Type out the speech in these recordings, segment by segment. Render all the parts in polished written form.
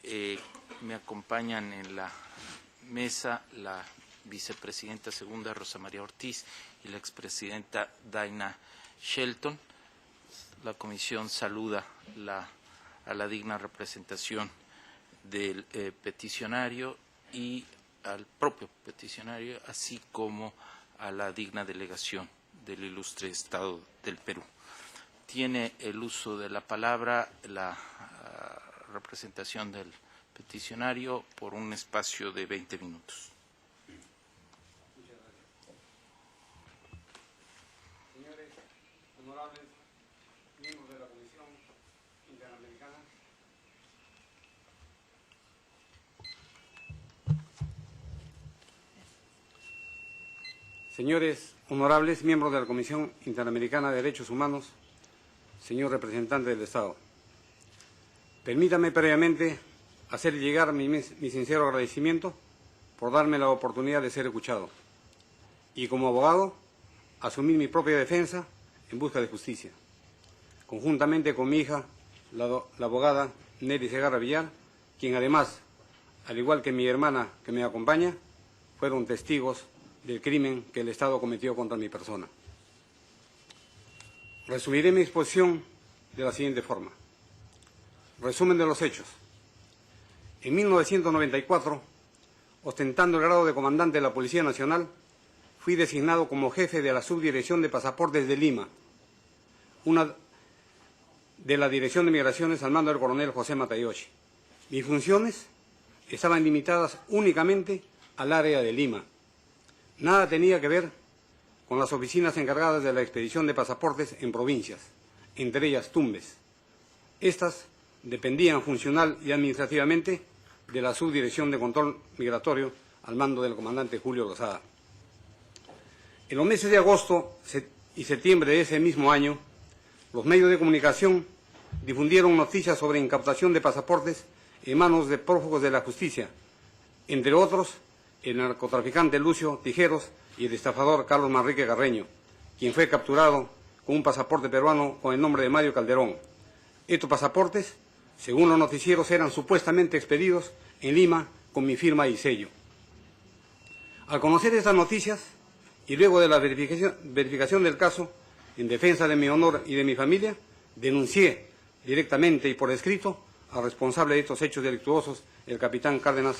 Me acompañan en la mesa la vicepresidenta segunda Rosa María Ortiz y la expresidenta Daina Shelton. La comisión saluda a la digna representación del peticionario y al propio peticionario, así como a la digna delegación del ilustre Estado del Perú. Tiene el uso de la palabra la representación del peticionario por un espacio de 20 minutos. Muchas gracias. Señores honorables miembros de la Comisión Interamericana, señores honorables miembros de la Comisión Interamericana de Derechos Humanos, señor representante del Estado, permítame previamente hacer llegar mi sincero agradecimiento por darme la oportunidad de ser escuchado y, como abogado, asumir mi propia defensa en busca de justicia, conjuntamente con mi hija, la abogada Nelly Segarra Villar, quien además, al igual que mi hermana que me acompaña, fueron testigos del crimen que el Estado cometió contra mi persona. Resumiré mi exposición de la siguiente forma. Resumen de los hechos. En 1994, ostentando el grado de comandante de la Policía Nacional, fui designado como jefe de la Subdirección de Pasaportes de Lima, una de la Dirección de Migraciones al mando del coronel José Matayoshi. Mis funciones estaban limitadas únicamente al área de Lima. Nada tenía que ver con las oficinas encargadas de la expedición de pasaportes en provincias, entre ellas Tumbes. Estas dependían funcional y administrativamente de la Subdirección de Control Migratorio al mando del comandante Julio Lozada. En los meses de agosto y septiembre de ese mismo año, los medios de comunicación difundieron noticias sobre incautación de pasaportes en manos de prófugos de la justicia, entre otros el narcotraficante Lucio Tijeros y el estafador Carlos Manrique Carreño, quien fue capturado con un pasaporte peruano con el nombre de Mario Calderón. Estos pasaportes, según los noticieros, eran supuestamente expedidos en Lima con mi firma y sello. Al conocer estas noticias y luego de la verificación del caso, en defensa de mi honor y de mi familia, denuncié directamente y por escrito al responsable de estos hechos delictuosos, el capitán Cárdenas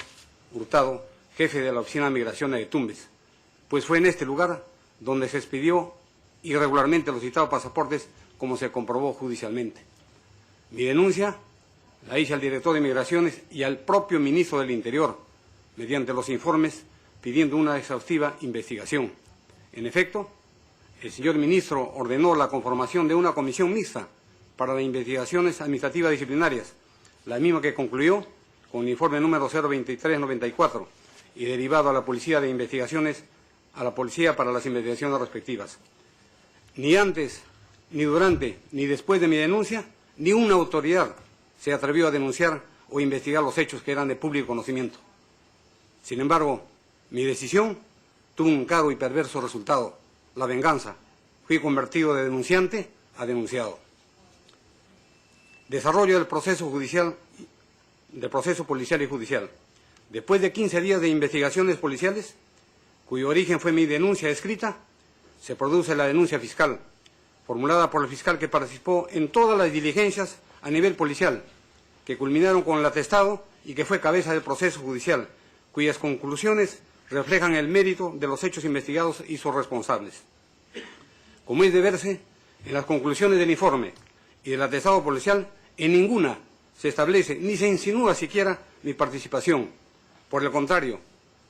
Hurtado, jefe de la Oficina de Migraciones de Tumbes, pues fue en este lugar donde se expidió irregularmente los citados pasaportes, como se comprobó judicialmente. Mi denuncia la hice al director de Migraciones y al propio ministro del Interior, mediante los informes pidiendo una exhaustiva investigación. En efecto, el señor ministro ordenó la conformación de una comisión mixta para las investigaciones administrativas disciplinarias, la misma que concluyó con el informe número 02394 y derivado a la Policía de Investigaciones, a la Policía para las investigaciones respectivas. Ni antes, ni durante, ni después de mi denuncia, ni una autoridad se atrevió a denunciar o investigar los hechos que eran de público conocimiento. Sin embargo, mi decisión tuvo un caro y perverso resultado, la venganza. Fui convertido de denunciante a denunciado. Desarrollo del proceso judicial, del proceso policial y judicial. Después de 15 días de investigaciones policiales, cuyo origen fue mi denuncia escrita, se produce la denuncia fiscal, formulada por el fiscal que participó en todas las diligencias a nivel policial, que culminaron con el atestado y que fue cabeza del proceso judicial, cuyas conclusiones reflejan el mérito de los hechos investigados y sus responsables. Como es de verse, en las conclusiones del informe y del atestado policial, en ninguna se establece ni se insinúa siquiera mi participación. Por el contrario,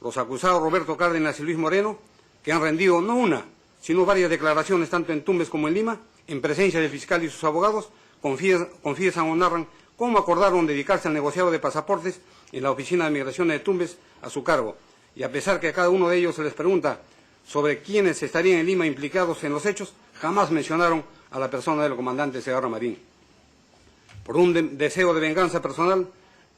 los acusados Roberto Cárdenas y Luis Moreno, que han rendido no una, sino varias declaraciones tanto en Tumbes como en Lima, en presencia del fiscal y sus abogados, confiesan o narran cómo acordaron dedicarse al negociado de pasaportes en la Oficina de Migraciones de Tumbes a su cargo. Y a pesar que a cada uno de ellos se les pregunta sobre quiénes estarían en Lima implicados en los hechos, jamás mencionaron a la persona del comandante Segarra Marín. Por un deseo de venganza personal,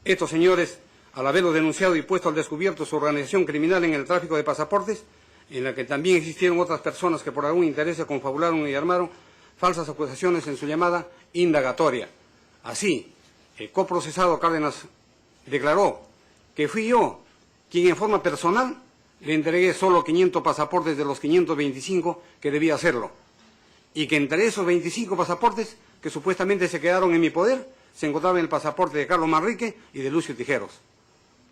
estos señores, al haberlo denunciado y puesto al descubierto su organización criminal en el tráfico de pasaportes, en la que también existieron otras personas que por algún interés se confabularon y armaron falsas acusaciones en su llamada indagatoria. Así, el coprocesado Cárdenas declaró que fui yo quien en forma personal le entregué solo 500 pasaportes de los 525 que debía hacerlo, y que entre esos 25 pasaportes que supuestamente se quedaron en mi poder, se encontraba el pasaporte de Carlos Manrique y de Lucio Tijeros.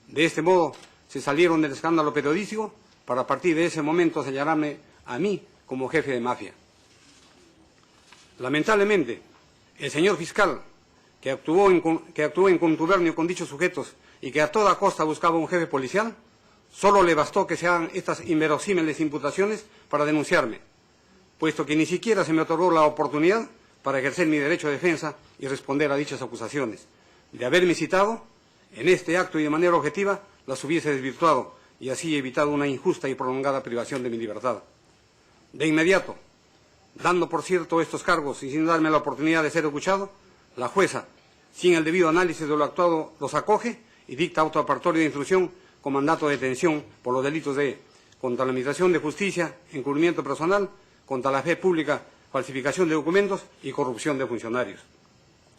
De este modo se salieron del escándalo periodístico para a partir de ese momento señalarme a mí como jefe de mafia. Lamentablemente, el señor fiscal, que actuó en contubernio con dichos sujetos y que a toda costa buscaba un jefe policial, solo le bastó que se hagan estas inverosímiles imputaciones para denunciarme, puesto que ni siquiera se me otorgó la oportunidad para ejercer mi derecho de defensa y responder a dichas acusaciones. De haberme citado en este acto y de manera objetiva, las hubiese desvirtuado y así evitado una injusta y prolongada privación de mi libertad. De inmediato, dando por cierto estos cargos y sin darme la oportunidad de ser escuchado, la jueza, sin el debido análisis de lo actuado, los acoge y dicta auto aparatorio de instrucción con mandato de detención por los delitos de contra la administración de justicia, encubrimiento personal, contra la fe pública, falsificación de documentos y corrupción de funcionarios.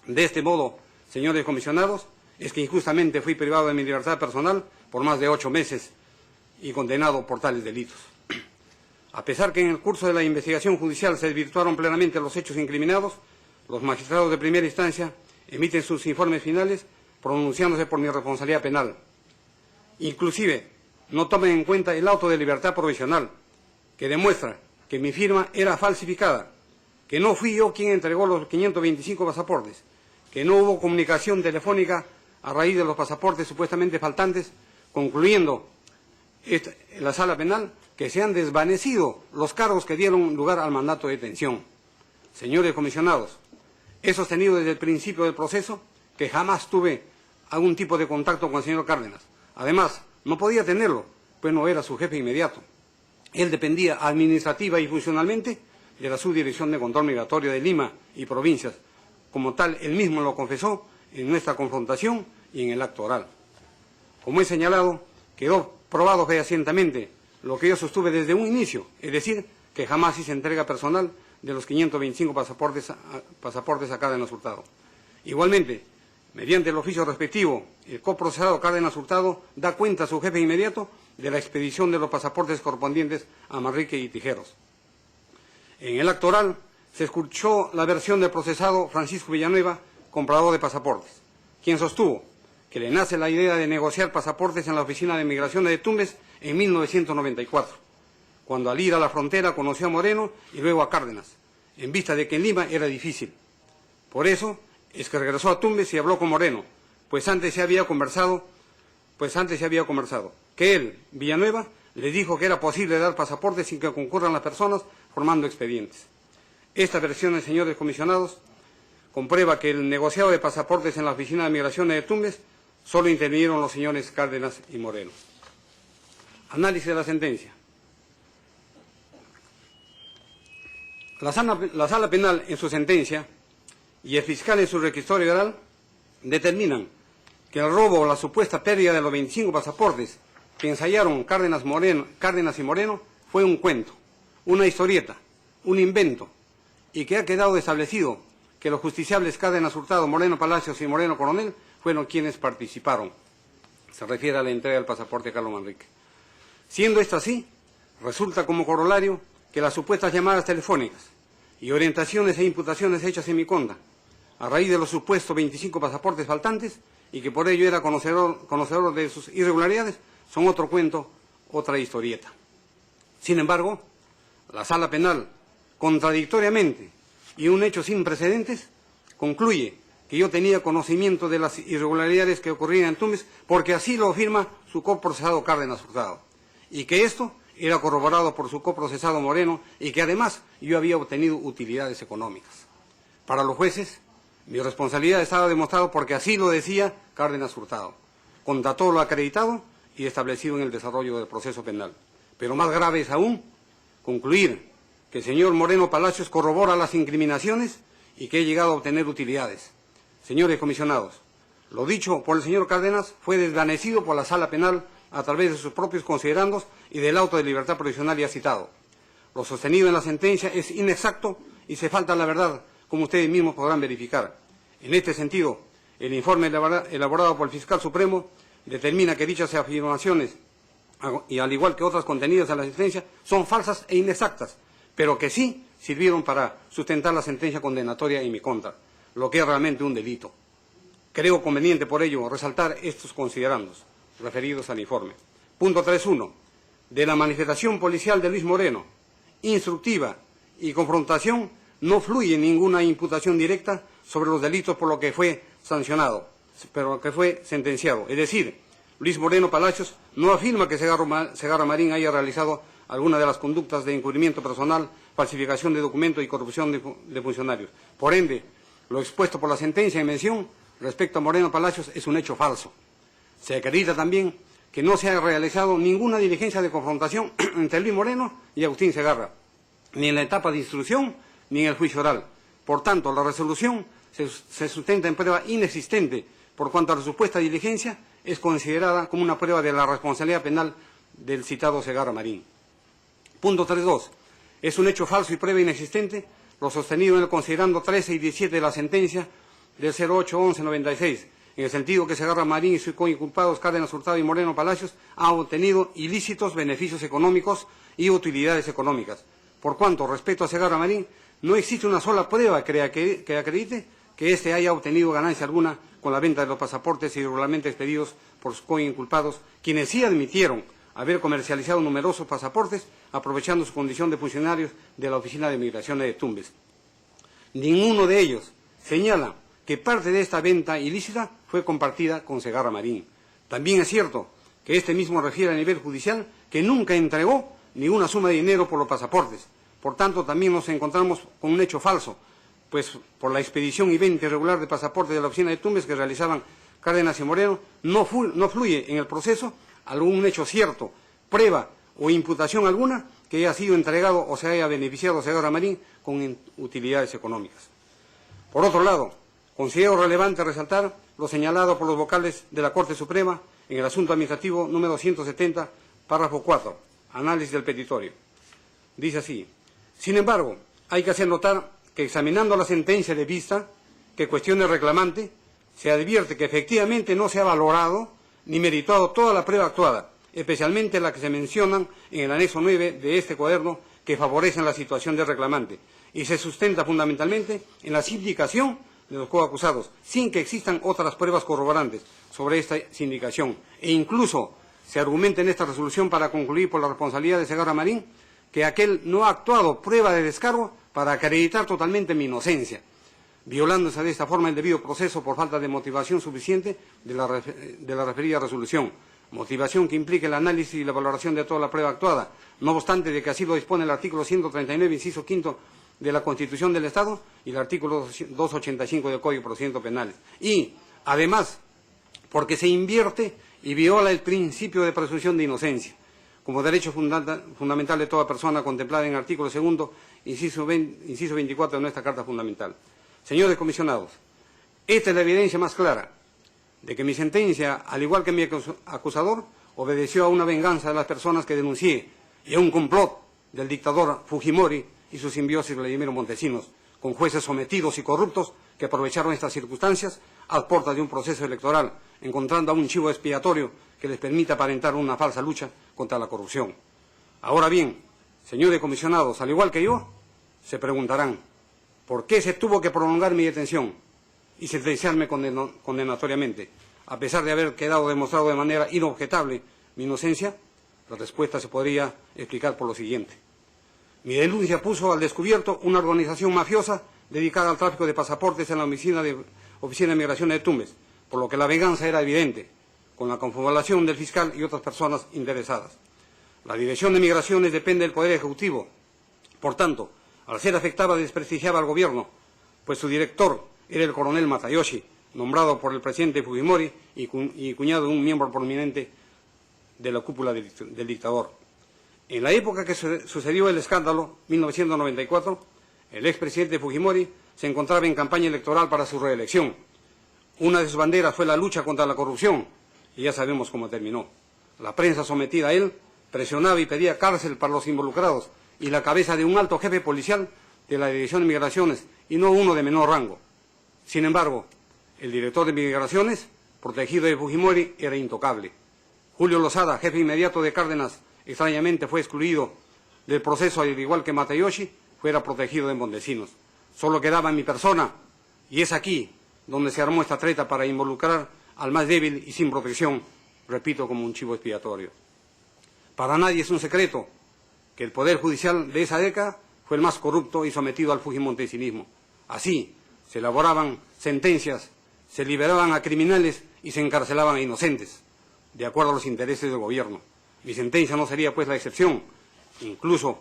De este modo, señores comisionados, es que injustamente fui privado de mi libertad personal por más de 8 meses y condenado por tales delitos. A pesar que en el curso de la investigación judicial se desvirtuaron plenamente los hechos incriminados, los magistrados de primera instancia emiten sus informes finales pronunciándose por mi responsabilidad penal. Inclusive, no tomen en cuenta el auto de libertad provisional, que demuestra que mi firma era falsificada, que no fui yo quien entregó los 525 pasaportes, que no hubo comunicación telefónica a raíz de los pasaportes supuestamente faltantes, concluyendo la sala penal que se han desvanecido los cargos que dieron lugar al mandato de detención. Señores comisionados, he sostenido desde el principio del proceso que jamás tuve algún tipo de contacto con el señor Cárdenas. Además, no podía tenerlo, pues no era su jefe inmediato. Él dependía administrativa y funcionalmente de la Subdirección de Control Migratorio de Lima y provincias. Como tal, él mismo lo confesó en nuestra confrontación y en el acto oral. Como he señalado, quedó probado fehacientemente lo que yo sostuve desde un inicio, es decir, que jamás hice entrega personal de los 525 pasaportes a Cárdenas Hurtado. Igualmente, mediante el oficio respectivo, el coprocesado Cárdenas Hurtado da cuenta a su jefe inmediato de la expedición de los pasaportes correspondientes a Manrique y Tijeros. En el acto oral se escuchó la versión del procesado Francisco Villanueva, comprador de pasaportes, quien sostuvo que le nace la idea de negociar pasaportes en la Oficina de Migración de Tumbes en 1994, cuando al ir a la frontera conoció a Moreno y luego a Cárdenas, en vista de que en Lima era difícil. Por eso es que regresó a Tumbes y habló con Moreno, pues antes se había conversado, que él, Villanueva, le dijo que era posible dar pasaportes sin que concurran las personas formando expedientes. Esta versión, señores comisionados, comprueba que el negociado de pasaportes en la Oficina de Migración de Tumbes solo intervinieron los señores Cárdenas y Moreno. Análisis de la sentencia. La Sala Penal en su sentencia y el fiscal en su requisitorio oral determinan que el robo o la supuesta pérdida de los 25 pasaportes que ensayaron Cárdenas y Moreno fue un cuento, una historieta, un invento, y que ha quedado establecido que los justiciables Cárdenas Hurtado, Moreno Palacios y Moreno Coronel fueron quienes participaron. Se refiere a la entrega del pasaporte de Carlos Manrique. Siendo esto así, resulta como corolario que las supuestas llamadas telefónicas y orientaciones e imputaciones hechas en mi contra, a raíz de los supuestos 25 pasaportes faltantes, y que por ello era conocedor de sus irregularidades, son otro cuento, otra historieta. Sin embargo, la Sala Penal, contradictoriamente y un hecho sin precedentes, concluye que yo tenía conocimiento de las irregularidades que ocurrían en Tumbes porque así lo afirma su coprocesado Cárdenas Hurtado, y que esto era corroborado por su coprocesado Moreno y que además yo había obtenido utilidades económicas. Para los jueces, mi responsabilidad estaba demostrada porque así lo decía Cárdenas Hurtado, contra todo lo acreditado y establecido en el desarrollo del proceso penal. Pero más grave es aún concluir que el señor Moreno Palacios corrobora las incriminaciones y que he llegado a obtener utilidades. Señores comisionados, lo dicho por el señor Cárdenas fue desvanecido por la Sala Penal a través de sus propios considerandos y del auto de libertad provisional ya citado. Lo sostenido en la sentencia es inexacto y se falta la verdad, como ustedes mismos podrán verificar. En este sentido, el informe elaborado por el fiscal supremo determina que dichas afirmaciones, y al igual que otras contenidas en la sentencia, son falsas e inexactas, pero que sí sirvieron para sustentar la sentencia condenatoria en mi contra, lo que es realmente un delito. Creo conveniente, por ello, resaltar estos considerandos referidos al informe. Punto 3.1. De la manifestación policial de Luis Moreno, instructiva y confrontación, no fluye ninguna imputación directa sobre los delitos por lo que fue sancionado, pero que fue sentenciado. Es decir, Luis Moreno Palacios no afirma que Segarra Marín haya realizado alguna de las conductas de encubrimiento personal, falsificación de documentos y corrupción de funcionarios. Por ende, lo expuesto por la sentencia en mención respecto a Moreno Palacios es un hecho falso. Se acredita también que no se ha realizado ninguna diligencia de confrontación entre Luis Moreno y Agustín Segarra, ni en la etapa de instrucción ni en el juicio oral. Por tanto, la resolución se sustenta en prueba inexistente, por cuanto a la supuesta diligencia es considerada como una prueba de la responsabilidad penal del citado Segarra Marín. Punto 3.2. Es un hecho falso y prueba inexistente lo sostenido en el considerando 13 y 17 de la sentencia del 08-11-96, en el sentido que Segarra Marín y sus coinculpados Cárdenas Hurtado y Moreno Palacios han obtenido ilícitos beneficios económicos y utilidades económicas. Por cuanto, respecto a Segarra Marín, no existe una sola prueba que acredite que éste haya obtenido ganancia alguna con la venta de los pasaportes irregularmente expedidos por sus coinculpados, quienes sí admitieron haber comercializado numerosos pasaportes, aprovechando su condición de funcionarios de la Oficina de Migraciones de Tumbes. Ninguno de ellos señala que parte de esta venta ilícita fue compartida con Segarra Marín. También es cierto que este mismo refiere a nivel judicial que nunca entregó ninguna suma de dinero por los pasaportes. Por tanto, también nos encontramos con un hecho falso, pues por la expedición y venta irregular de pasaportes de la Oficina de Tumbes que realizaban Cárdenas y Moreno, no fluye en el proceso algún hecho cierto, prueba o imputación alguna que haya sido entregado o se haya beneficiado a Segarra Marín con utilidades económicas. Por otro lado, considero relevante resaltar lo señalado por los vocales de la Corte Suprema en el asunto administrativo número 170, párrafo 4, análisis del petitorio. Dice así: sin embargo, hay que hacer notar que examinando la sentencia de vista que cuestione reclamante, se advierte que efectivamente no se ha valorado ni meritado toda la prueba actuada, especialmente la que se mencionan en el anexo 9 de este cuaderno que favorecen la situación del reclamante, y se sustenta fundamentalmente en la sindicación de los coacusados, sin que existan otras pruebas corroborantes sobre esta sindicación, e incluso se argumenta en esta resolución para concluir por la responsabilidad de Segarra Marín que aquel no ha actuado prueba de descargo para acreditar totalmente mi inocencia, violándose de esta forma el debido proceso por falta de motivación suficiente de la referida resolución, motivación que implica el análisis y la valoración de toda la prueba actuada, no obstante de que así lo dispone el artículo 139, inciso quinto de la Constitución del Estado y el artículo 285 del Código de Procedimientos Penales. Y, además, porque se invierte y viola el principio de presunción de inocencia, como derecho fundamental de toda persona contemplada en el artículo 2, inciso 24 de nuestra Carta Fundamental. Señores comisionados, esta es la evidencia más clara de que mi sentencia, al igual que mi acusador, obedeció a una venganza de las personas que denuncié y a un complot del dictador Fujimori y sus simbiosis Vladimiro Montesinos, con jueces sometidos y corruptos que aprovecharon estas circunstancias a puertas de un proceso electoral, encontrando a un chivo expiatorio que les permita aparentar una falsa lucha contra la corrupción. Ahora bien, señores comisionados, al igual que yo, se preguntarán, ¿por qué se tuvo que prolongar mi detención y sentenciarme condenatoriamente, a pesar de haber quedado demostrado de manera inobjetable mi inocencia? La respuesta se podría explicar por lo siguiente. Mi denuncia puso al descubierto una organización mafiosa dedicada al tráfico de pasaportes en la Oficina de Migraciones de Tumbes, por lo que la venganza era evidente, con la confabulación del fiscal y otras personas interesadas. La Dirección de Migraciones depende del Poder Ejecutivo. Por tanto, al ser afectada desprestigiaba al gobierno, pues su director era el coronel Matayoshi, nombrado por el presidente Fujimori y cuñado de un miembro prominente de la cúpula del dictador. En la época que sucedió el escándalo, 1994, el expresidente Fujimori se encontraba en campaña electoral para su reelección. Una de sus banderas fue la lucha contra la corrupción, y ya sabemos cómo terminó. La prensa sometida a él presionaba y pedía cárcel para los involucrados y la cabeza de un alto jefe policial de la Dirección de Migraciones, y no uno de menor rango. Sin embargo, El director de Migraciones, protegido de Fujimori, era intocable. Julio Lozada, jefe inmediato de Cárdenas, extrañamente fue excluido del proceso, al igual que Matayoshi, fuera protegido de Montesinos. Solo quedaba mi persona, y es aquí donde se armó esta treta para involucrar al más débil y sin protección, repito, como un chivo expiatorio. Para nadie es un secreto que el Poder Judicial de esa década fue el más corrupto y sometido al fujimontesinismo. Así, se elaboraban sentencias, se liberaban a criminales y se encarcelaban a inocentes, de acuerdo a los intereses del gobierno. Mi sentencia no sería, pues, la excepción. Incluso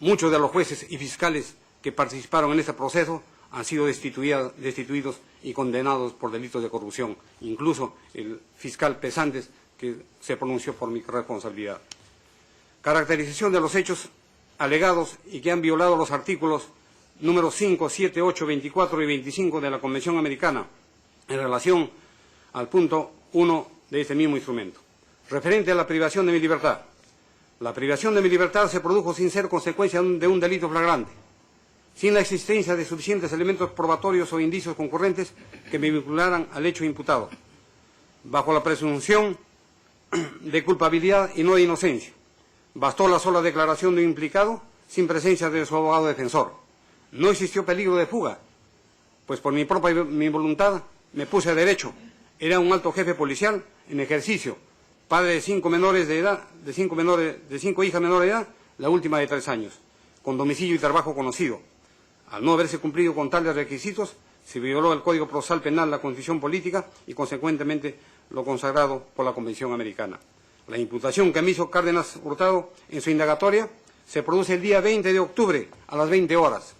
muchos de los jueces y fiscales que participaron en este proceso han sido destituidos y condenados por delitos de corrupción. Incluso el fiscal Pesantes, que se pronunció por mi responsabilidad. Caracterización de los hechos alegados y que han violado los artículos números 5, 7, 8, 24 y 25 de la Convención Americana en relación al punto 1 de este mismo instrumento. Referente a la privación de mi libertad. La privación de mi libertad se produjo sin ser consecuencia de un delito flagrante, sin la existencia de suficientes elementos probatorios o indicios concurrentes que me vincularan al hecho imputado, bajo la presunción de culpabilidad y no de inocencia. Bastó la sola declaración de un implicado sin presencia de su abogado defensor. No existió peligro de fuga, pues por mi propia voluntad me puse a derecho. Era un alto jefe policial en ejercicio, padre de 5 menores de edad, de 5 hijas menores de edad, la última de 3 años, con domicilio y trabajo conocido. Al no haberse cumplido con tales requisitos, se violó el Código Procesal Penal, la Constitución Política y, consecuentemente, lo consagrado por la Convención Americana. La imputación que me hizo Cárdenas Hurtado en su indagatoria se produce el día 20 de octubre a las 20 horas.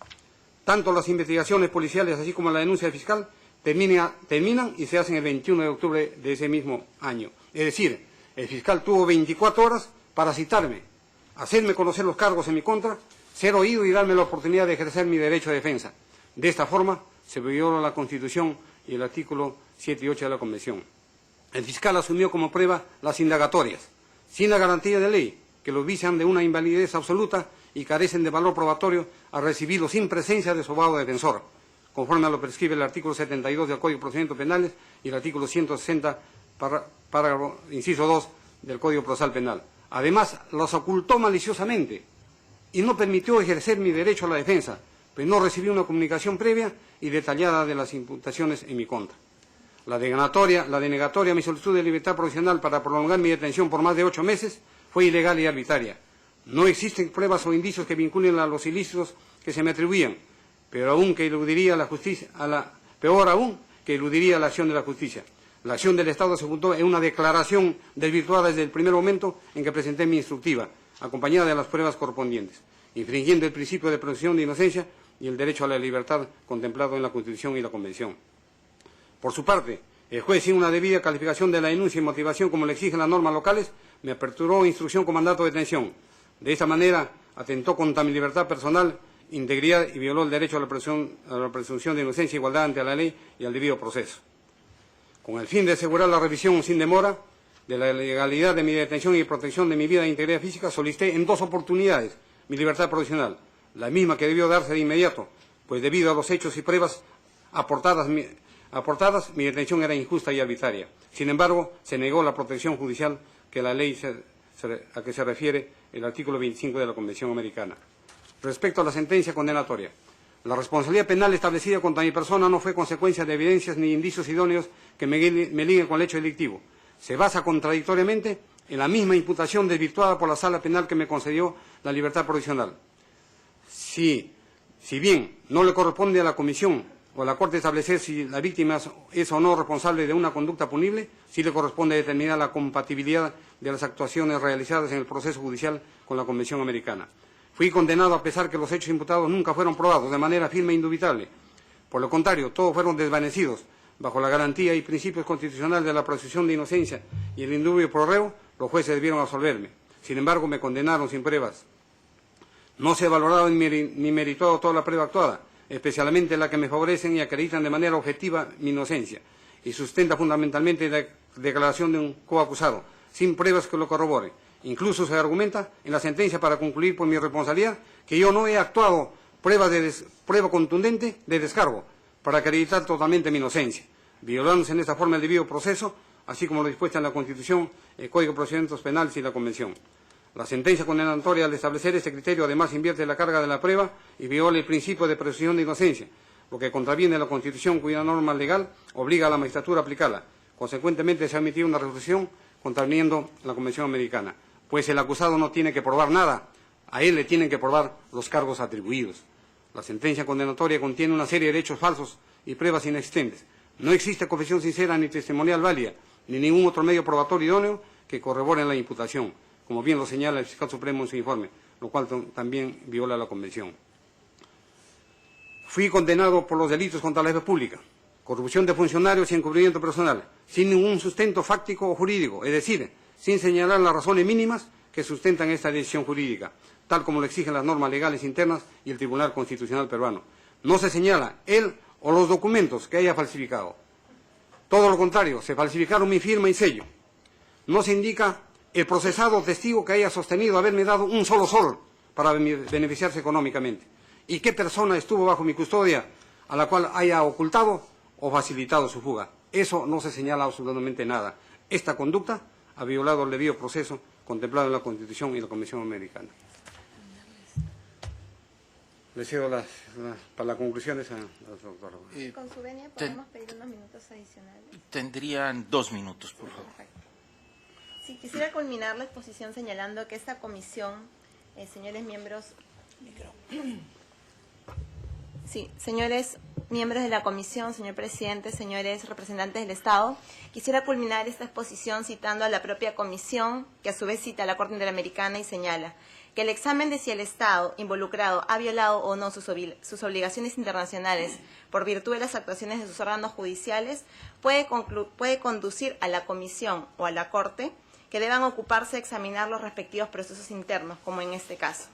Tanto las investigaciones policiales así como la denuncia del fiscal terminan y se hacen el 21 de octubre de ese mismo año. Es decir, el fiscal tuvo 24 horas para citarme, hacerme conocer los cargos en mi contra, ser oído y darme la oportunidad de ejercer mi derecho de defensa. De esta forma se violó la Constitución y el artículo 7 y 8 de la Convención. El fiscal asumió como prueba las indagatorias, sin la garantía de ley, que los vician de una invalidez absoluta y carecen de valor probatorio al recibirlo sin presencia de su abogado defensor, conforme a lo prescribe el artículo 72 del Código de Procedimientos Penales y el artículo 160, párrafo, inciso 2 del Código Procesal Penal. Además, los ocultó maliciosamente y no permitió ejercer mi derecho a la defensa, pues no recibí una comunicación previa y detallada de las imputaciones en mi contra. La denegatoria a mi solicitud de libertad provisional para prolongar mi detención por más de 8 meses fue ilegal y arbitraria. No existen pruebas o indicios que vinculen a los ilícitos que se me atribuían, peor aún que eludiría la acción de la justicia. La acción del Estado se fundó en una declaración desvirtuada desde el primer momento en que presenté mi instructiva, acompañada de las pruebas correspondientes, infringiendo el principio de presunción de inocencia y el derecho a la libertad contemplado en la Constitución y la Convención. Por su parte, el juez, sin una debida calificación de la denuncia y motivación como le exigen las normas locales, me aperturó instrucción con mandato de detención. De esta manera, atentó contra mi libertad personal, integridad y violó el derecho a la presunción de inocencia e igualdad ante la ley y al debido proceso. Con el fin de asegurar la revisión sin demora de la legalidad de mi detención y protección de mi vida e integridad física, solicité en 2 oportunidades mi libertad provisional, la misma que debió darse de inmediato, pues debido a los hechos y pruebas aportadas, mi detención era injusta y arbitraria. Sin embargo, se negó la protección judicial que la ley a que se refiere el artículo 25 de la Convención Americana. Respecto a la sentencia condenatoria, la responsabilidad penal establecida contra mi persona no fue consecuencia de evidencias ni indicios idóneos que me liguen con el hecho delictivo. Se basa contradictoriamente en la misma imputación desvirtuada por la Sala Penal que me concedió la libertad provisional. Si bien no le corresponde a la Comisión o a la Corte establecer si la víctima es o no responsable de una conducta punible, sí le corresponde determinar la compatibilidad de las actuaciones realizadas en el proceso judicial con la Convención Americana. Fui condenado a pesar que los hechos imputados nunca fueron probados de manera firme e indubitable. Por lo contrario, todos fueron desvanecidos bajo la garantía y principios constitucionales de la presunción de inocencia y el indubio pro reo. Los jueces debieron absolverme. Sin embargo, me condenaron sin pruebas. No se ha valorado ni meritado toda la prueba actuada, especialmente la que me favorecen y acreditan de manera objetiva mi inocencia, y sustenta fundamentalmente la declaración de un coacusado, sin pruebas que lo corroboren. Incluso se argumenta en la sentencia para concluir por mi responsabilidad que yo no he actuado prueba contundente de descargo para acreditar totalmente mi inocencia. violándose en esta forma el debido proceso, así como lo dispuesto en la Constitución, el Código de Procedimientos Penales y la Convención. La sentencia condenatoria, al establecer este criterio, además invierte la carga de la prueba y viola el principio de presunción de inocencia, lo que contraviene la Constitución, cuya norma legal obliga a la magistratura a aplicarla. Consecuentemente, se ha emitido una resolución contraviniendo la Convención Americana, pues el acusado no tiene que probar nada, a él le tienen que probar los cargos atribuidos. La sentencia condenatoria contiene una serie de hechos falsos y pruebas inexistentes. No existe confesión sincera ni testimonial válida, ni ningún otro medio probatorio idóneo que corrobore la imputación, como bien lo señala el fiscal supremo en su informe, lo cual también viola la Convención. Fui condenado por los delitos contra la fe pública, corrupción de funcionarios y encubrimiento personal, sin ningún sustento fáctico o jurídico, es decir, sin señalar las razones mínimas que sustentan esta decisión jurídica, tal como lo exigen las normas legales internas y el Tribunal Constitucional peruano. No se señala él o los documentos que haya falsificado. Todo lo contrario, se falsificaron mi firma y sello. No se indica el procesado testigo que haya sostenido haberme dado un solo sol para beneficiarse económicamente. ¿Y qué persona estuvo bajo mi custodia a la cual haya ocultado o facilitado su fuga? Eso no se señala absolutamente nada. Esta conducta ha violado el debido proceso contemplado en la Constitución y la Convención Americana. Le cedo para las conclusiones a la doctora. Con su venia podemos pedir unos minutos adicionales. Tendrían 2 minutos, por favor. Perfecto. Sí, quisiera culminar la exposición señalando que esta comisión, señores miembros... Sí, señores miembros de la comisión, señor presidente, señores representantes del Estado, quisiera culminar esta exposición citando a la propia comisión, que a su vez cita a la Corte Interamericana y señala que el examen de si el Estado involucrado ha violado o no sus obligaciones internacionales por virtud de las actuaciones de sus órganos judiciales puede conducir a la comisión o a la Corte que deban ocuparse de examinar los respectivos procesos internos, como en este caso.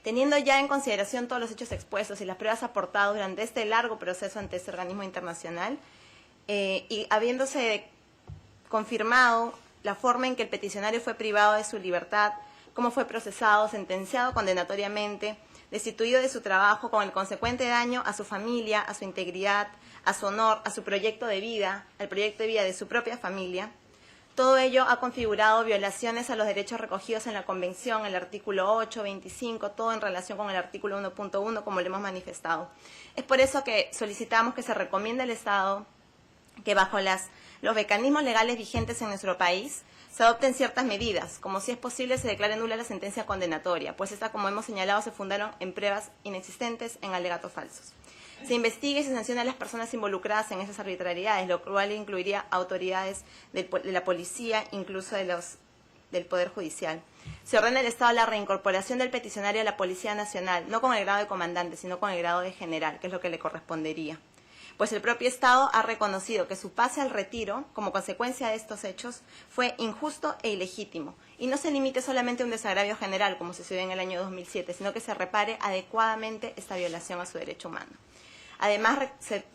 Teniendo ya en consideración todos los hechos expuestos y las pruebas aportadas durante este largo proceso ante este organismo internacional, y habiéndose confirmado la forma en que el peticionario fue privado de su libertad, cómo fue procesado, sentenciado condenatoriamente, destituido de su trabajo con el consecuente daño a su familia, a su integridad, a su honor, a su proyecto de vida, al proyecto de vida de su propia familia, todo ello ha configurado violaciones a los derechos recogidos en la Convención, el artículo 8, 25, todo en relación con el artículo 1.1, como lo hemos manifestado. Es por eso que solicitamos que se recomiende al Estado que bajo los mecanismos legales vigentes en nuestro país se adopten ciertas medidas, como si es posible se declare nula la sentencia condenatoria, pues esta, como hemos señalado, se fundaron en pruebas inexistentes, en alegatos falsos. Se investigue y se sancione a las personas involucradas en esas arbitrariedades, lo cual incluiría autoridades de la policía, incluso del Poder Judicial. Se ordena al Estado la reincorporación del peticionario a la Policía Nacional, no con el grado de comandante, sino con el grado de general, que es lo que le correspondería. Pues el propio Estado ha reconocido que su pase al retiro, como consecuencia de estos hechos, fue injusto e ilegítimo. Y no se limite solamente a un desagravio general, como sucedió en el año 2007, sino que se repare adecuadamente esta violación a su derecho humano. Además,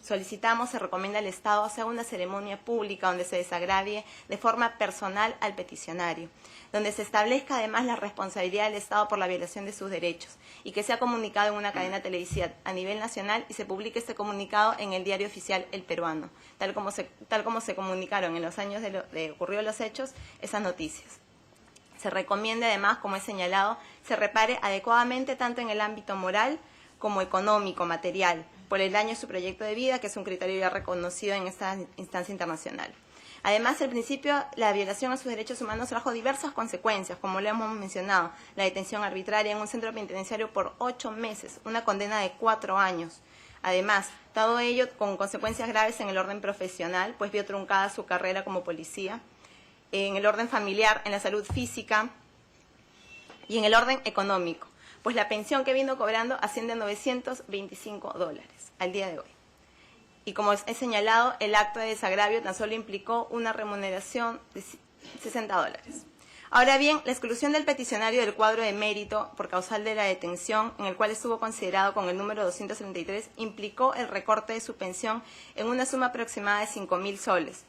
solicitamos, se recomienda al Estado hacer una ceremonia pública donde se desagravie de forma personal al peticionario, donde se establezca además la responsabilidad del Estado por la violación de sus derechos y que sea comunicado en una cadena televisiva a nivel nacional y se publique este comunicado en el diario oficial El Peruano, tal como se comunicaron en los años de ocurridos los hechos esas noticias. Se recomienda además, como he señalado, se repare adecuadamente tanto en el ámbito moral como económico, material, por el daño a su proyecto de vida, que es un criterio ya reconocido en esta instancia internacional. Además, al principio, la violación a sus derechos humanos trajo diversas consecuencias, como lo hemos mencionado, la detención arbitraria en un centro penitenciario por 8 meses, una condena de 4 años. Además, todo ello con consecuencias graves en el orden profesional, pues vio truncada su carrera como policía, en el orden familiar, en la salud física y en el orden económico, pues la pensión que vino cobrando asciende a $925 al día de hoy. Y como he señalado, el acto de desagravio tan solo implicó una remuneración de $60. Ahora bien, la exclusión del peticionario del cuadro de mérito por causal de la detención, en el cual estuvo considerado con el número 233, implicó el recorte de su pensión en una suma aproximada de 5.000 soles.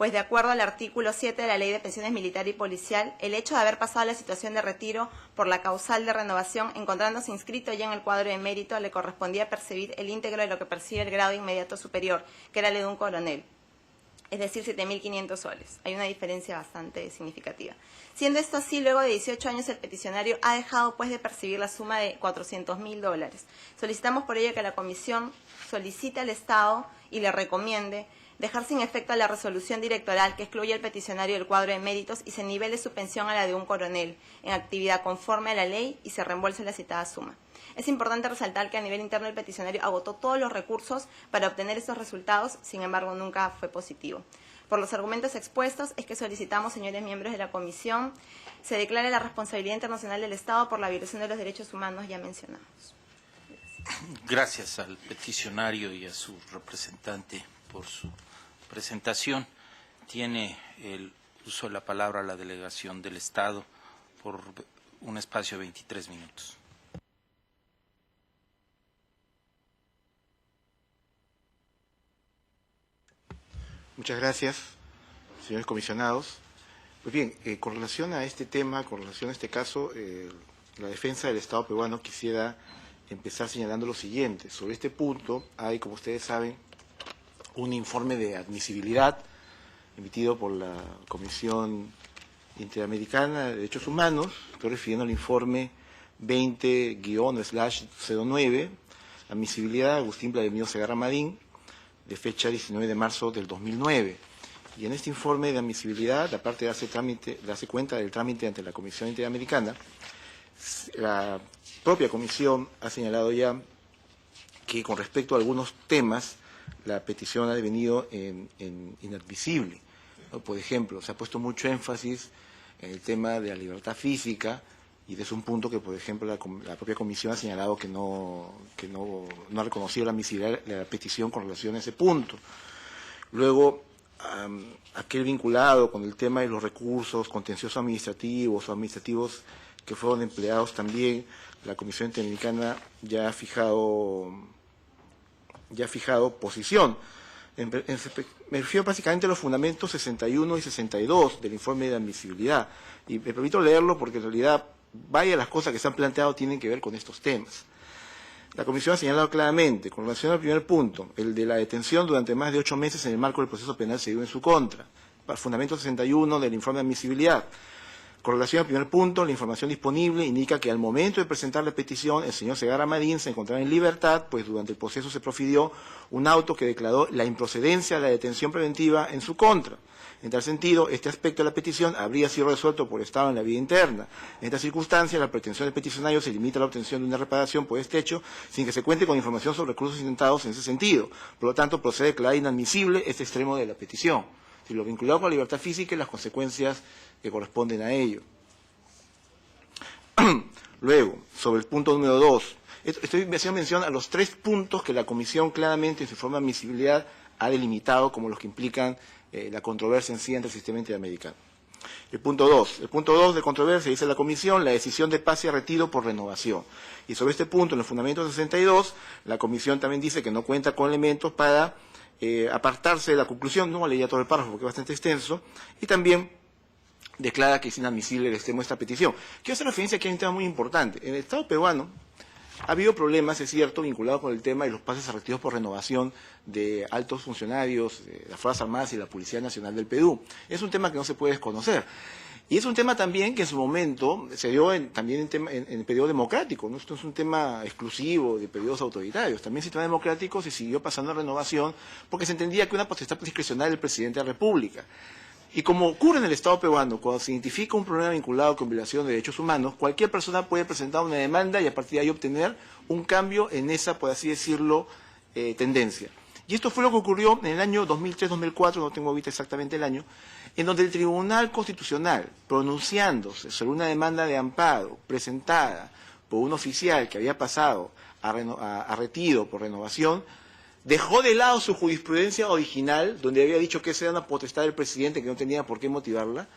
pues de acuerdo al artículo 7 de la Ley de Pensiones Militar y Policial, el hecho de haber pasado la situación de retiro por la causal de renovación, encontrándose inscrito ya en el cuadro de mérito, le correspondía percibir el íntegro de lo que percibe el grado inmediato superior, que era el de un coronel, es decir, 7.500 soles. Hay una diferencia bastante significativa. Siendo esto así, luego de 18 años el peticionario ha dejado pues de percibir la suma de $400.000. Solicitamos por ello que la comisión solicite al Estado y le recomiende dejar sin efecto la resolución directoral que excluye al peticionario del cuadro de méritos y se nivele su pensión a la de un coronel en actividad conforme a la ley y se reembolse la citada suma. Es importante resaltar que a nivel interno el peticionario agotó todos los recursos para obtener estos resultados, sin embargo nunca fue positivo. Por los argumentos expuestos es que solicitamos, señores miembros de la comisión, se declare la responsabilidad internacional del Estado por la violación de los derechos humanos ya mencionados. Gracias al peticionario y a su representante por su presentación. Tiene el uso de la palabra la delegación del Estado por un espacio de 23 minutos. Muchas gracias, señores comisionados. Pues bien, con relación a este tema, con relación a este caso, la defensa del Estado peruano quisiera empezar señalando lo siguiente. Sobre este punto hay, como ustedes saben, un informe de admisibilidad emitido por la Comisión Interamericana de Derechos Humanos. Estoy refiriendo al informe 20-/09, admisibilidad Agustín Vladimiro Segarra Madín, de fecha 19 de marzo del 2009. Y en este informe de admisibilidad, aparte de darse cuenta del trámite ante la Comisión Interamericana, la propia Comisión ha señalado ya que con respecto a algunos temas la petición ha devenido inadmisible, ¿no? Por ejemplo, se ha puesto mucho énfasis en el tema de la libertad física y es un punto que, por ejemplo, la propia Comisión ha señalado que no ha reconocido la admisibilidad de la petición con relación a ese punto. Luego, aquel vinculado con el tema de los recursos contenciosos administrativos o administrativos que fueron empleados también, la Comisión Interamericana ya ha fijado posición. Me refiero básicamente a los fundamentos 61 y 62 del informe de admisibilidad. Y me permito leerlo porque en realidad varias de las cosas que se han planteado tienen que ver con estos temas. La Comisión ha señalado claramente, con relación al primer punto, el de la detención durante más de 8 meses en el marco del proceso penal seguido en su contra. Fundamento 61 del informe de admisibilidad. Con relación al primer punto, la información disponible indica que al momento de presentar la petición, el señor Segarra Madín se encontraba en libertad, pues durante el proceso se profirió un auto que declaró la improcedencia de la detención preventiva en su contra. En tal sentido, este aspecto de la petición habría sido resuelto por Estado en la vía interna. En esta circunstancia, la pretensión del peticionario se limita a la obtención de una reparación por este hecho, sin que se cuente con información sobre recursos intentados en ese sentido. Por lo tanto, procede a declarar inadmisible este extremo de la petición. Si lo vinculado con la libertad física y las consecuencias que corresponden a ello. Luego, sobre el punto número 2, estoy haciendo mención a los 3 puntos que la Comisión claramente en su informe de admisibilidad ha delimitado como los que implican la controversia en sí entre el sistema interamericano. El punto 2 de controversia, dice la Comisión, la decisión de pase a retiro por renovación. Y sobre este punto, en el fundamento 62, la Comisión también dice que no cuenta con elementos para apartarse de la conclusión, no leía todo el párrafo porque es bastante extenso, y también declara que es inadmisible el extremo de esta petición. Quiero hacer referencia aquí a un tema muy importante. En el Estado peruano ha habido problemas, es cierto, vinculados con el tema de los pases a retiros por renovación de altos funcionarios de las Fuerzas Armadas y la Policía Nacional del Perú. Es un tema que no se puede desconocer. Y es un tema también que en su momento se dio también en el periodo democrático, ¿no? Esto es un tema exclusivo de periodos autoritarios. También en el sistema democrático se siguió pasando a renovación porque se entendía que una potestad discrecional del presidente de la República. Y como ocurre en el Estado peruano, cuando se identifica un problema vinculado con violación de derechos humanos, cualquier persona puede presentar una demanda y a partir de ahí obtener un cambio en esa, por así decirlo, tendencia. Y esto fue lo que ocurrió en el año 2003-2004, no tengo ahorita exactamente el año, en donde el Tribunal Constitucional, pronunciándose sobre una demanda de amparo presentada por un oficial que había pasado a retiro por renovación, dejó de lado su jurisprudencia original, donde había dicho que esa era una potestad del presidente que no tenía por qué motivarla,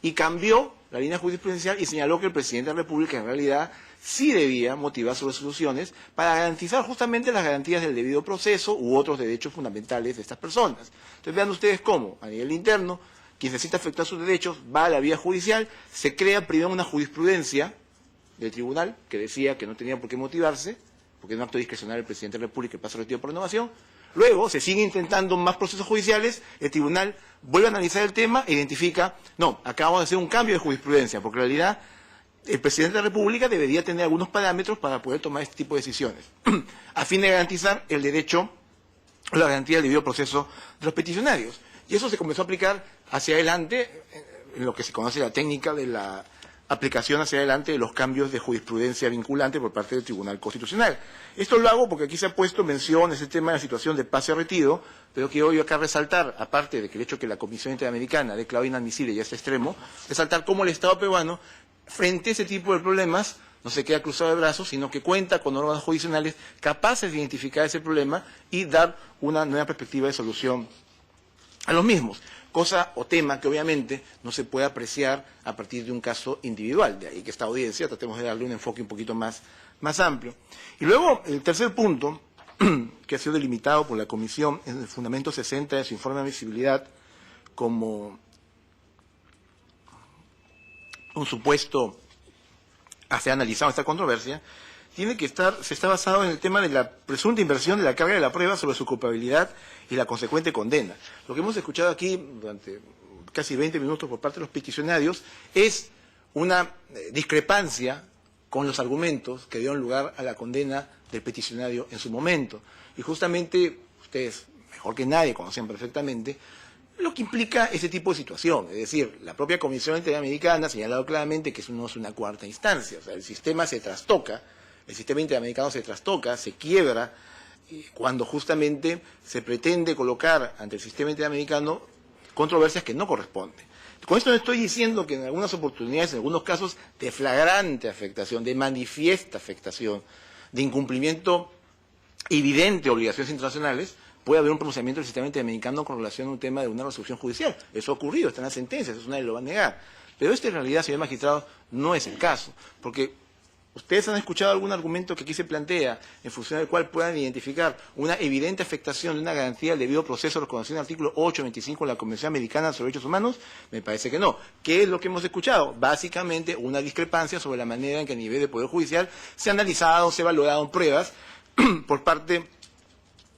y cambió la línea jurisprudencial y señaló que el presidente de la República en realidad sí debía motivar sus resoluciones para garantizar justamente las garantías del debido proceso u otros derechos fundamentales de estas personas. Entonces vean ustedes cómo, a nivel interno, quien necesita afectar sus derechos va a la vía judicial, se crea primero una jurisprudencia del tribunal que decía que no tenía por qué motivarse, porque es un acto discrecional del presidente de la República que pasa retiro por renovación. Luego se sigue intentando más procesos judiciales, el tribunal vuelve a analizar el tema e identifica, no, acabamos de hacer un cambio de jurisprudencia, porque en realidad el presidente de la República debería tener algunos parámetros para poder tomar este tipo de decisiones, a fin de garantizar el derecho, la garantía del debido proceso de los peticionarios. Y eso se comenzó a aplicar hacia adelante, en lo que se conoce la técnica de la aplicación hacia adelante de los cambios de jurisprudencia vinculante por parte del Tribunal Constitucional. Esto lo hago porque aquí se ha puesto mención ese tema de la situación de pase-retiro, pero quiero yo acá resaltar, aparte de que el hecho que la Comisión Interamericana ha declarado inadmisible ya este extremo, resaltar cómo el Estado peruano, frente a ese tipo de problemas, no se queda cruzado de brazos, sino que cuenta con órganos jurisdiccionales capaces de identificar ese problema y dar una nueva perspectiva de solución a los mismos. Cosa o tema que obviamente no se puede apreciar a partir de un caso individual. De ahí que esta audiencia tratemos de darle un enfoque un poquito más amplio. Y luego, el tercer punto, que ha sido delimitado por la Comisión en el fundamento 60 de su informe de admisibilidad como un supuesto a ser analizado esta controversia, se está basado en el tema de la presunta inversión de la carga de la prueba sobre su culpabilidad y la consecuente condena. Lo que hemos escuchado aquí durante casi 20 minutos por parte de los peticionarios es una discrepancia con los argumentos que dieron lugar a la condena del peticionario en su momento. Y justamente ustedes, mejor que nadie, conocen perfectamente lo que implica ese tipo de situación. Es decir, la propia Comisión Interamericana ha señalado claramente que eso no es una cuarta instancia. O sea, el sistema se trastoca. El sistema interamericano se trastoca, se quiebra, cuando justamente se pretende colocar ante el sistema interamericano controversias que no corresponden. Con esto no estoy diciendo que en algunas oportunidades, en algunos casos de flagrante afectación, de manifiesta afectación, de incumplimiento evidente de obligaciones internacionales, puede haber un pronunciamiento del sistema interamericano con relación a un tema de una resolución judicial. Eso ha ocurrido, está en las sentencias, eso nadie lo va a negar. Pero en realidad, señor magistrado, no es el caso, porque ¿ustedes han escuchado algún argumento que aquí se plantea en función del cual puedan identificar una evidente afectación de una garantía del debido proceso reconocido en el artículo 825 de la Convención Americana sobre Derechos Humanos? Me parece que no. ¿Qué es lo que hemos escuchado? Básicamente una discrepancia sobre la manera en que a nivel de Poder Judicial se ha analizado, se ha valorado pruebas por parte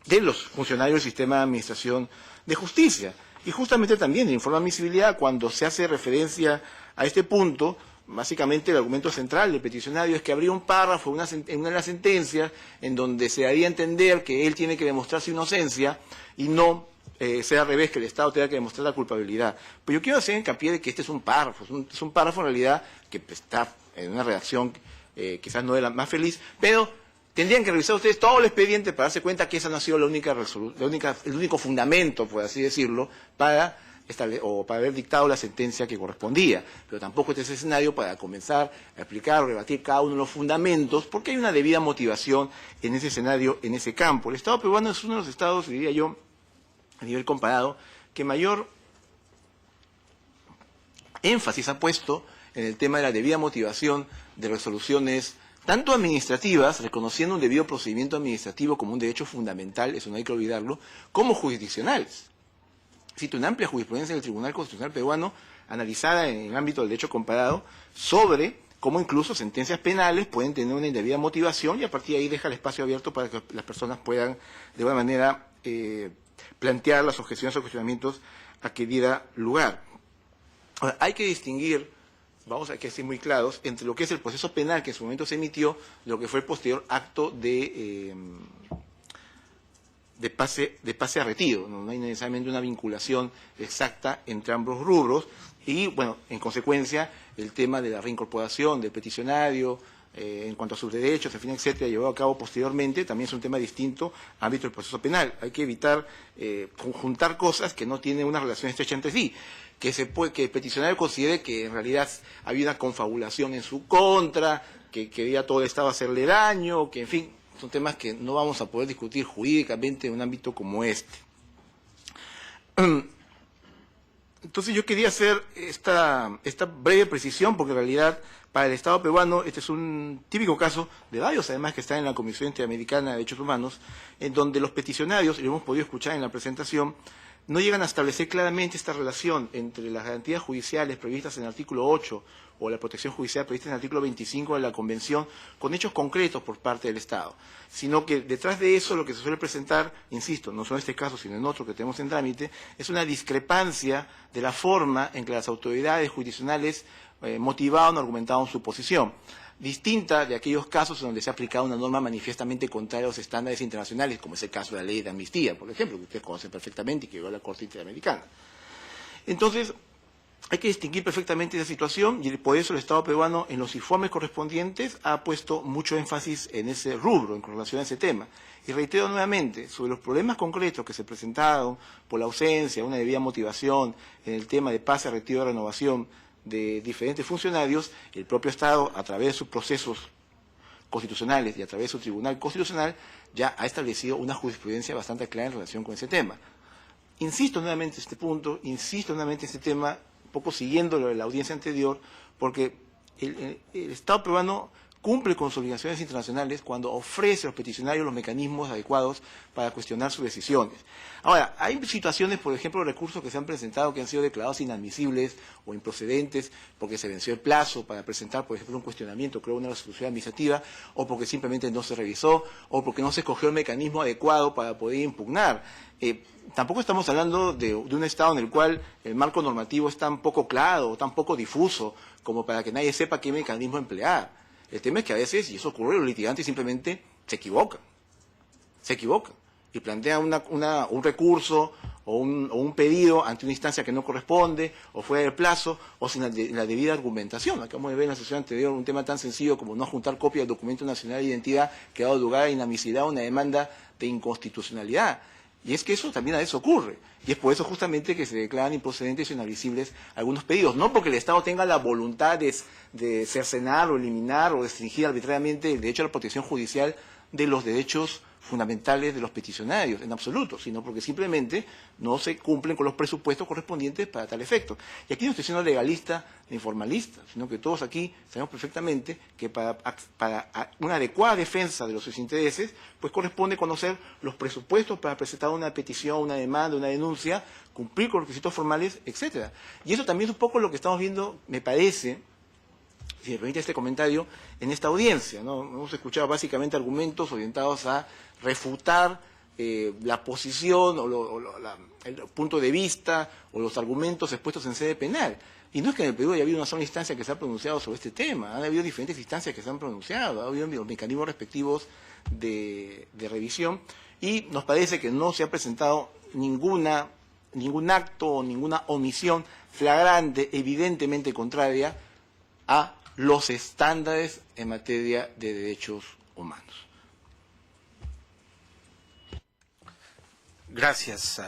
de los funcionarios del sistema de administración de justicia. Y justamente también en el informe de admisibilidad, cuando se hace referencia a este punto, básicamente el argumento central del peticionario es que habría un párrafo en una de las sentencias en donde se daría a entender que él tiene que demostrar su inocencia y no sea al revés, que el Estado tenga que demostrar la culpabilidad. Pero yo quiero hacer hincapié de que este es un párrafo, es un párrafo en realidad que está en una redacción quizás no de la más feliz, pero tendrían que revisar ustedes todo el expediente para darse cuenta que esa no ha sido el único fundamento, por así decirlo, para haber dictado la sentencia que correspondía. Pero tampoco este es el escenario para comenzar a explicar o rebatir cada uno de los fundamentos, porque hay una debida motivación en ese escenario, en ese campo. El Estado peruano es uno de los estados, diría yo, a nivel comparado, que mayor énfasis ha puesto en el tema de la debida motivación de resoluciones tanto administrativas, reconociendo un debido procedimiento administrativo como un derecho fundamental, eso no hay que olvidarlo, como jurisdiccionales. Cito una amplia jurisprudencia del Tribunal Constitucional peruano, analizada en el ámbito del derecho comparado, sobre cómo incluso sentencias penales pueden tener una indebida motivación y a partir de ahí deja el espacio abierto para que las personas puedan, de alguna manera, plantear las objeciones o cuestionamientos a que diera lugar. Ahora, hay que distinguir, vamos a que ser muy claros, entre lo que es el proceso penal que en su momento se emitió, lo que fue el posterior acto de pase a retiro. No hay necesariamente una vinculación exacta entre ambos rubros y, bueno, en consecuencia, el tema de la reincorporación del peticionario en cuanto a sus derechos, en fin, etcétera, llevado a cabo posteriormente, también es un tema distinto al ámbito del proceso penal. Hay que evitar conjuntar cosas que no tienen una relación estrecha entre sí. Que el peticionario considere que en realidad había una confabulación en su contra, que quería todo el Estado hacerle daño, que en fin, son temas que no vamos a poder discutir jurídicamente en un ámbito como este. Entonces yo quería hacer esta breve precisión, porque en realidad para el Estado peruano este es un típico caso de varios, además, que están en la Comisión Interamericana de Derechos Humanos, en donde los peticionarios, y lo hemos podido escuchar en la presentación, no llegan a establecer claramente esta relación entre las garantías judiciales previstas en el artículo 8 o la protección judicial prevista en el artículo 25 de la Convención con hechos concretos por parte del Estado, sino que detrás de eso lo que se suele presentar, insisto, no solo en este caso sino en otro que tenemos en trámite, es una discrepancia de la forma en que las autoridades jurisdiccionales motivaron o argumentaron su posición, distinta de aquellos casos en donde se ha aplicado una norma manifiestamente contraria a los estándares internacionales, como es el caso de la ley de amnistía, por ejemplo, que ustedes conocen perfectamente y que llegó a la Corte Interamericana. Entonces, hay que distinguir perfectamente esa situación, y por eso el Estado peruano, en los informes correspondientes, ha puesto mucho énfasis en ese rubro, en relación a ese tema. Y reitero nuevamente, sobre los problemas concretos que se presentaron por la ausencia, una debida motivación en el tema de pase, retiro y renovación de diferentes funcionarios, el propio Estado, a través de sus procesos constitucionales y a través de su Tribunal Constitucional, ya ha establecido una jurisprudencia bastante clara en relación con ese tema. Insisto nuevamente en este punto, insisto nuevamente en este tema, un poco siguiendo lo de la audiencia anterior, porque el Estado peruano cumple con sus obligaciones internacionales cuando ofrece a los peticionarios los mecanismos adecuados para cuestionar sus decisiones. Ahora, hay situaciones, por ejemplo, recursos que se han presentado que han sido declarados inadmisibles o improcedentes porque se venció el plazo para presentar, por ejemplo, un cuestionamiento, creo, una resolución administrativa, o porque simplemente no se revisó, o porque no se escogió el mecanismo adecuado para poder impugnar. Tampoco estamos hablando de un Estado en el cual el marco normativo es tan poco claro o tan poco difuso como para que nadie sepa qué mecanismo emplear. El tema es que a veces, y eso ocurre, los litigantes simplemente se equivocan y plantean un recurso o un pedido ante una instancia que no corresponde, o fuera del plazo, o sin la debida argumentación. Acabamos de ver en la sesión anterior un tema tan sencillo como no juntar copia del documento nacional de identidad que ha dado lugar a inadmisibilidad, una demanda de inconstitucionalidad. Y es que eso también a veces ocurre. Y es por eso justamente que se declaran improcedentes o inadmisibles algunos pedidos. No porque el Estado tenga la voluntad de cercenar o eliminar o restringir arbitrariamente el derecho a la protección judicial de los derechos fundamentales de los peticionarios, en absoluto, sino porque simplemente no se cumplen con los presupuestos correspondientes para tal efecto. Y aquí no estoy siendo legalista ni formalista, sino que todos aquí sabemos perfectamente que para una adecuada defensa de los intereses, pues corresponde conocer los presupuestos para presentar una petición, una demanda, una denuncia, cumplir con los requisitos formales, etcétera. Y eso también es un poco lo que estamos viendo, me parece, si me permite este comentario, en esta audiencia, ¿no? Hemos escuchado básicamente argumentos orientados a refutar la posición o el punto de vista o los argumentos expuestos en sede penal. Y no es que en el Perú haya habido una sola instancia que se ha pronunciado sobre este tema, han habido diferentes instancias que se han pronunciado, ha habido los mecanismos respectivos de revisión, y nos parece que no se ha presentado ningún acto o ninguna omisión flagrante, evidentemente contraria a los estándares en materia de derechos humanos. Gracias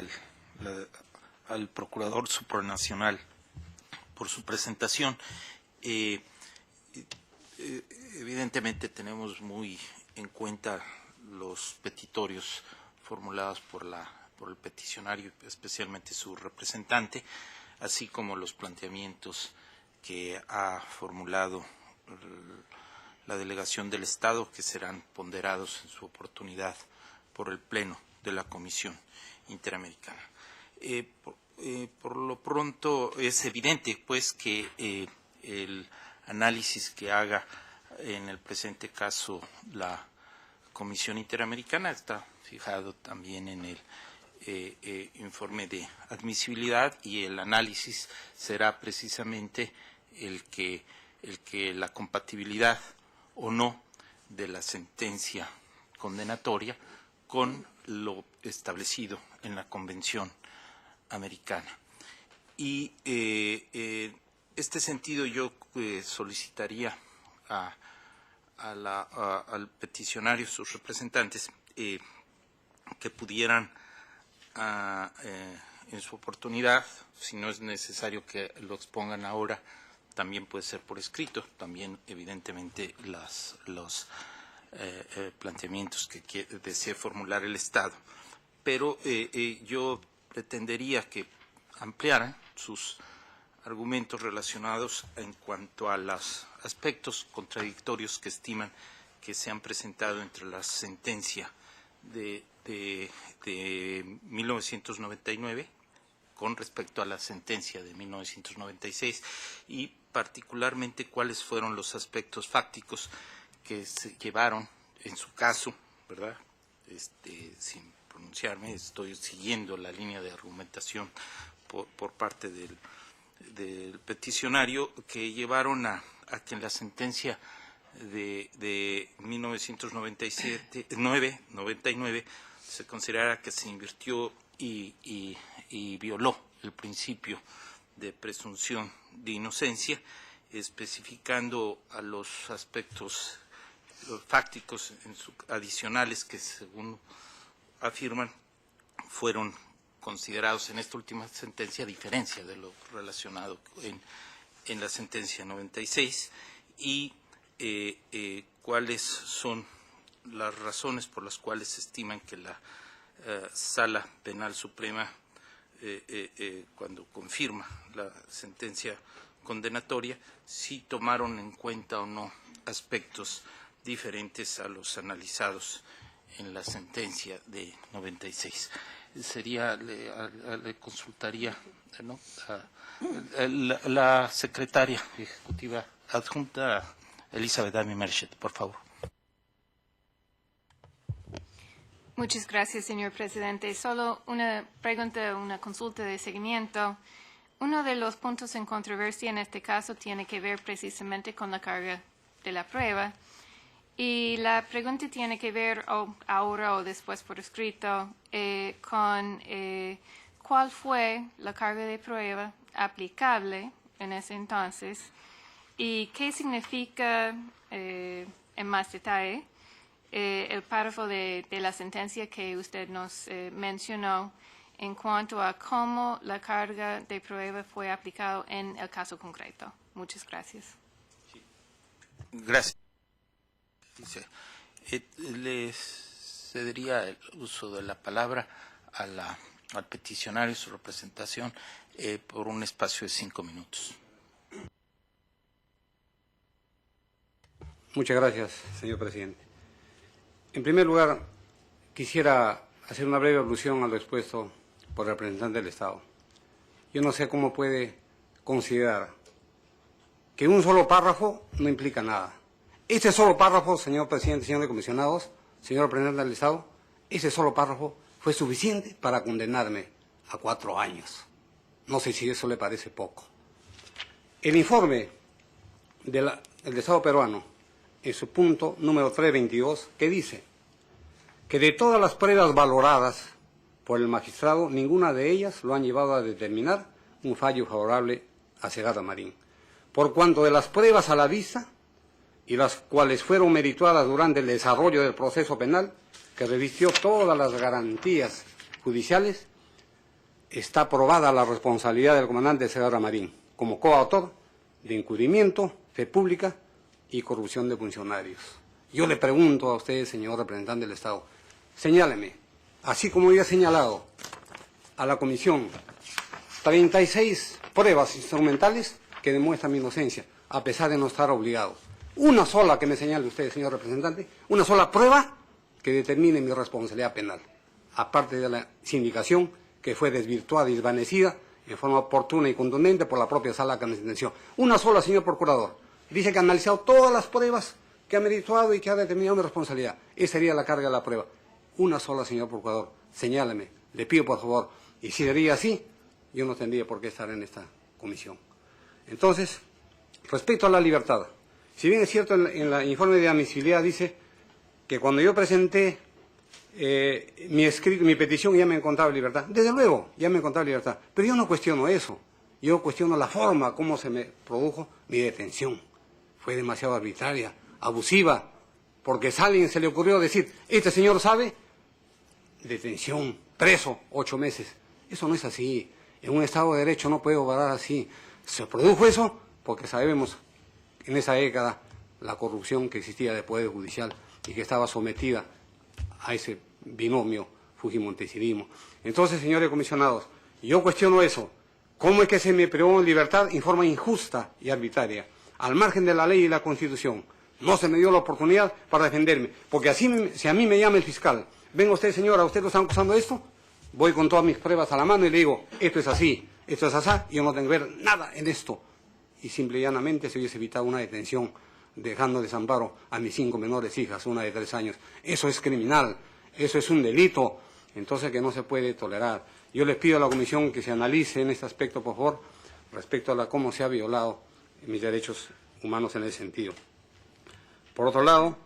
al Procurador Supranacional por su presentación. Evidentemente tenemos muy en cuenta los petitorios formulados por el peticionario, especialmente su representante, así como los planteamientos que ha formulado la delegación del Estado, que serán ponderados en su oportunidad por el Pleno de la Comisión Interamericana. Por lo pronto es evidente, pues, que el análisis que haga en el presente caso la Comisión Interamericana está fijado también en el informe de admisibilidad, y el análisis será precisamente el que la compatibilidad o no de la sentencia condenatoria con lo establecido en la Convención Americana. Y en este sentido yo solicitaría al peticionario, sus representantes, que pudieran en su oportunidad, si no es necesario que lo expongan ahora, también puede ser por escrito, también evidentemente los planteamientos que desee formular el Estado. Pero yo pretendería que ampliaran sus argumentos relacionados en cuanto a los aspectos contradictorios que estiman que se han presentado entre la sentencia de 1999 con respecto a la sentencia de 1996 y particularmente cuáles fueron los aspectos fácticos que se llevaron en su caso, ¿verdad? Sin pronunciarme, estoy siguiendo la línea de argumentación por parte del peticionario, que llevaron a que en la sentencia de 1999 se considerara que se invirtió y violó el principio de presunción de inocencia, especificando a los aspectos fácticos adicionales que, según afirman, fueron considerados en esta última sentencia, a diferencia de lo relacionado en la sentencia 96, y cuáles son las razones por las cuales se estiman que la Sala Penal Suprema, cuando confirma la sentencia condenatoria, si tomaron en cuenta o no aspectos diferentes a los analizados en la sentencia de 96. Le consultaría, ¿no?, a la secretaria ejecutiva adjunta, Elizabeth Amy Merchet, por favor. Muchas gracias, señor presidente. Solo una pregunta, una consulta de seguimiento. Uno de los puntos en controversia en este caso tiene que ver precisamente con la carga de la prueba. Y la pregunta tiene que ver ahora o después por escrito con cuál fue la carga de prueba aplicable en ese entonces y qué significa en más detalle el párrafo de la sentencia que usted nos mencionó en cuanto a cómo la carga de prueba fue aplicada en el caso concreto. Muchas gracias. Gracias. Les cedería el uso de la palabra al peticionario y su representación por un espacio de 5 minutos. Muchas gracias, señor presidente. En primer lugar, quisiera hacer una breve alusión a lo expuesto por el representante del Estado. Yo no sé cómo puede considerar que un solo párrafo no implica nada. Este solo párrafo, señor presidente, señores comisionados, señor representante del Estado, ese solo párrafo fue suficiente para condenarme a 4 años. No sé si eso le parece poco. El informe del Estado peruano, en su punto número 322, que dice que de todas las pruebas valoradas por el magistrado, ninguna de ellas lo han llevado a determinar un fallo favorable a Segarra Marín. Por cuanto de las pruebas a la vista y las cuales fueron merituadas durante el desarrollo del proceso penal, que revistió todas las garantías judiciales, está probada la responsabilidad del comandante Segarra Marín como coautor de encubrimiento, fe pública y corrupción de funcionarios. Yo le pregunto a usted, señor representante del Estado, señáleme, así como yo he señalado a la Comisión 36 pruebas instrumentales que demuestran mi inocencia, a pesar de no estar obligado. Una sola que me señale usted, señor representante, una sola prueba que determine mi responsabilidad penal, aparte de la sindicación que fue desvirtuada y desvanecida en forma oportuna y contundente por la propia sala que me sentenció. Una sola, señor procurador. Dice que ha analizado todas las pruebas que ha merituado y que ha determinado mi responsabilidad. Esa sería la carga de la prueba. Una sola, señor procurador. Señáleme, le pido por favor. Y si sería así, yo no tendría por qué estar en esta comisión. Entonces, respecto a la libertad, si bien es cierto en el informe de admisibilidad dice que cuando yo presenté mi petición ya me encontraba en libertad. Desde luego, ya me encontraba en libertad. Pero yo no cuestiono eso. Yo cuestiono la forma como se me produjo mi detención. Fue demasiado arbitraria, abusiva, porque a alguien se le ocurrió decir, este señor sabe, detención, preso, 8 meses. Eso no es así. En un Estado de Derecho no puede obrar así. Se produjo eso porque sabemos en esa década la corrupción que existía del Poder Judicial y que estaba sometida a ese binomio Fujimontesinismo. Entonces, señores comisionados, yo cuestiono eso, ¿Cómo es que se me privó en libertad en forma injusta y arbitraria, al margen de la ley y la Constitución? No se me dio la oportunidad para defenderme, porque así, si a mí me llama el fiscal, venga usted, señora, ¿usted lo están acusando de esto? Voy con todas mis pruebas a la mano y le digo, esto es así, esto es así, yo no tengo que ver nada en esto. Y simple y llanamente se hubiese evitado una detención, dejando desamparo a mis 5 menores hijas, una de 3 años. Eso es criminal, eso es un delito, entonces que no se puede tolerar. Yo les pido a la Comisión que se analice en este aspecto, por favor, respecto a cómo se ha violado mis derechos humanos en ese sentido. Por otro lado,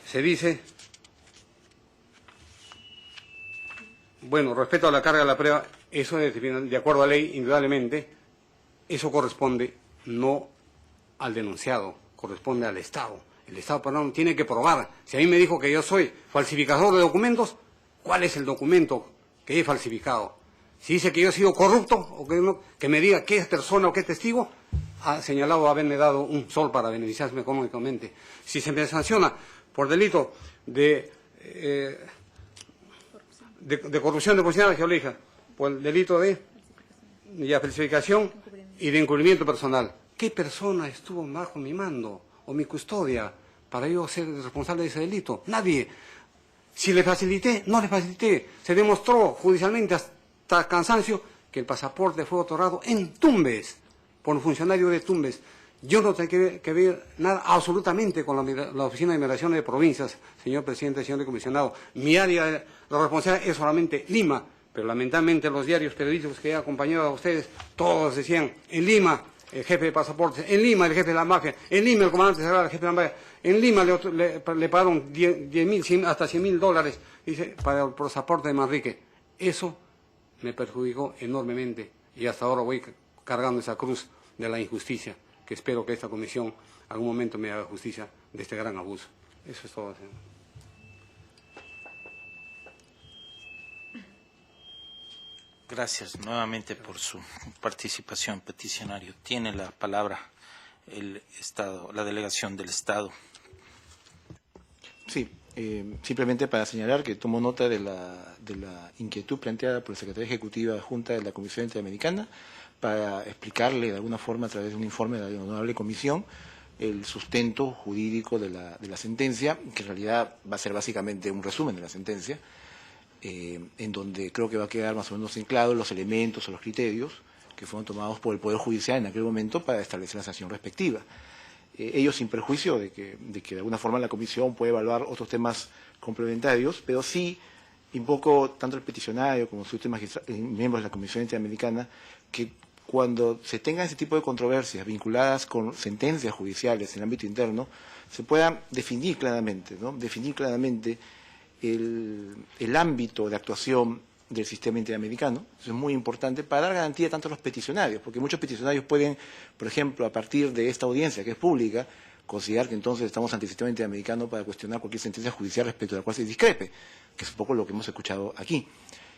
se dice, bueno, respecto a la carga de la prueba, eso de acuerdo a ley, indudablemente, eso corresponde no al denunciado, corresponde al Estado. El Estado peruano tiene que probar. Si a mí me dijo que yo soy falsificador de documentos, ¿cuál es el documento que he falsificado? Si dice que yo he sido corrupto, o que me diga qué persona o qué testigo ha señalado haberme dado un sol para beneficiarme económicamente. Si se me sanciona por delito de corrupción de posición geológica, por el delito de falsificación y de encubrimiento personal, ¿qué persona estuvo bajo mi mando o mi custodia para yo ser responsable de ese delito? Nadie. Si le facilité, no le facilité. Se demostró judicialmente hasta cansancio que el pasaporte fue otorgado en Tumbes, por un funcionario de Tumbes. Yo no tengo que ver nada absolutamente con la Oficina de Inmigración de Provincias, señor presidente, señor comisionado. Mi área de la responsabilidad es solamente Lima, pero lamentablemente los diarios periodísticos que he acompañado a ustedes, todos decían, en Lima el jefe de pasaportes, en Lima el jefe de la mafia, en Lima el comandante sagrado, el jefe de la mafia, en Lima le pagaron 10.000 hasta $100.000, dice, para el pasaporte de Manrique. Eso me perjudicó enormemente y hasta ahora voy cargando esa cruz de la injusticia, que espero que esta comisión algún momento me haga justicia de este gran abuso. Eso es todo, señor. Gracias nuevamente por su participación, peticionario. Tiene la palabra el Estado, la delegación del Estado. Sí, simplemente para señalar que tomo nota de la inquietud planteada por la Secretaría Ejecutiva Adjunta de la Comisión Interamericana para explicarle de alguna forma a través de un informe de la Honorable Comisión el sustento jurídico de la sentencia, que en realidad va a ser básicamente un resumen de la sentencia, en donde creo que va a quedar más o menos en claro los elementos o los criterios que fueron tomados por el Poder Judicial en aquel momento para establecer la sanción respectiva. Ello sin perjuicio de que de alguna forma la Comisión puede evaluar otros temas complementarios, pero sí invoco tanto el peticionario como sus miembros de la Comisión Interamericana que cuando se tengan ese tipo de controversias vinculadas con sentencias judiciales en el ámbito interno, se pueda definir claramente, ¿no? Definir claramente el ámbito de actuación del sistema interamericano. Eso es muy importante para dar garantía tanto a los peticionarios, porque muchos peticionarios pueden, por ejemplo, a partir de esta audiencia que es pública, considerar que entonces estamos ante el sistema interamericano para cuestionar cualquier sentencia judicial respecto a la cual se discrepe, que es un poco lo que hemos escuchado aquí.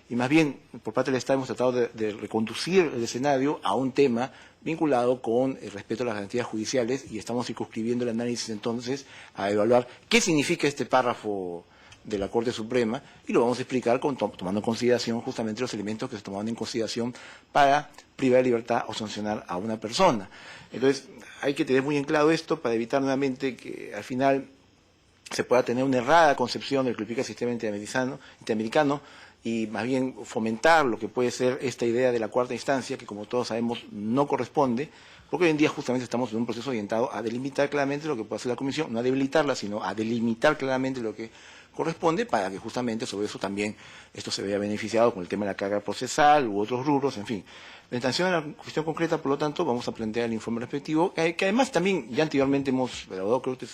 Y más bien, por parte del Estado hemos tratado de reconducir el escenario a un tema vinculado con el respeto a las garantías judiciales y estamos circunscribiendo el análisis entonces a evaluar qué significa este párrafo de la Corte Suprema y lo vamos a explicar tomando en consideración justamente los elementos que se tomaban en consideración para privar de libertad o sancionar a una persona. Entonces, hay que tener muy en claro esto para evitar nuevamente que al final se pueda tener una errada concepción de lo que implica el sistema interamericano y más bien fomentar lo que puede ser esta idea de la cuarta instancia, que como todos sabemos no corresponde, porque hoy en día justamente estamos en un proceso orientado a delimitar claramente lo que puede hacer la Comisión, no a debilitarla, sino a delimitar claramente lo que corresponde para que justamente sobre eso también esto se vea beneficiado con el tema de la carga procesal u otros rubros, en fin. En atención a la cuestión concreta, por lo tanto, vamos a plantear el informe respectivo, que además también ya anteriormente hemos elaborado, creo que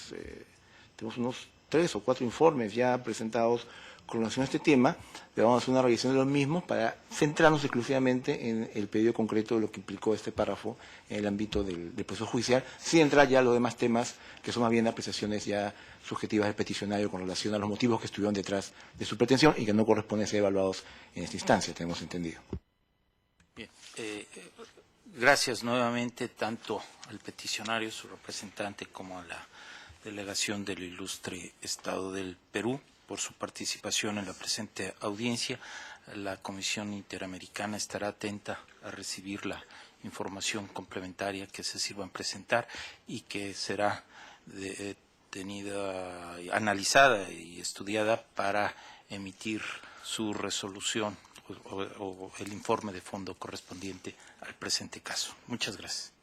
tenemos unos 3 o 4 informes ya presentados con relación a este tema, pero vamos a hacer una revisión de los mismos para centrarnos exclusivamente en el pedido concreto de lo que implicó este párrafo en el ámbito del proceso judicial, sin entrar ya a los demás temas que son más bien apreciaciones ya subjetivas del peticionario con relación a los motivos que estuvieron detrás de su pretensión y que no corresponden ser evaluados en esta instancia, tenemos entendido. Bien, gracias nuevamente tanto al peticionario, su representante, como a la delegación del ilustre Estado del Perú por su participación en la presente audiencia. la Comisión Interamericana estará atenta a recibir la información complementaria que se sirvan presentar y que será analizada y estudiada para emitir su resolución o el informe de fondo correspondiente al presente caso. Muchas gracias.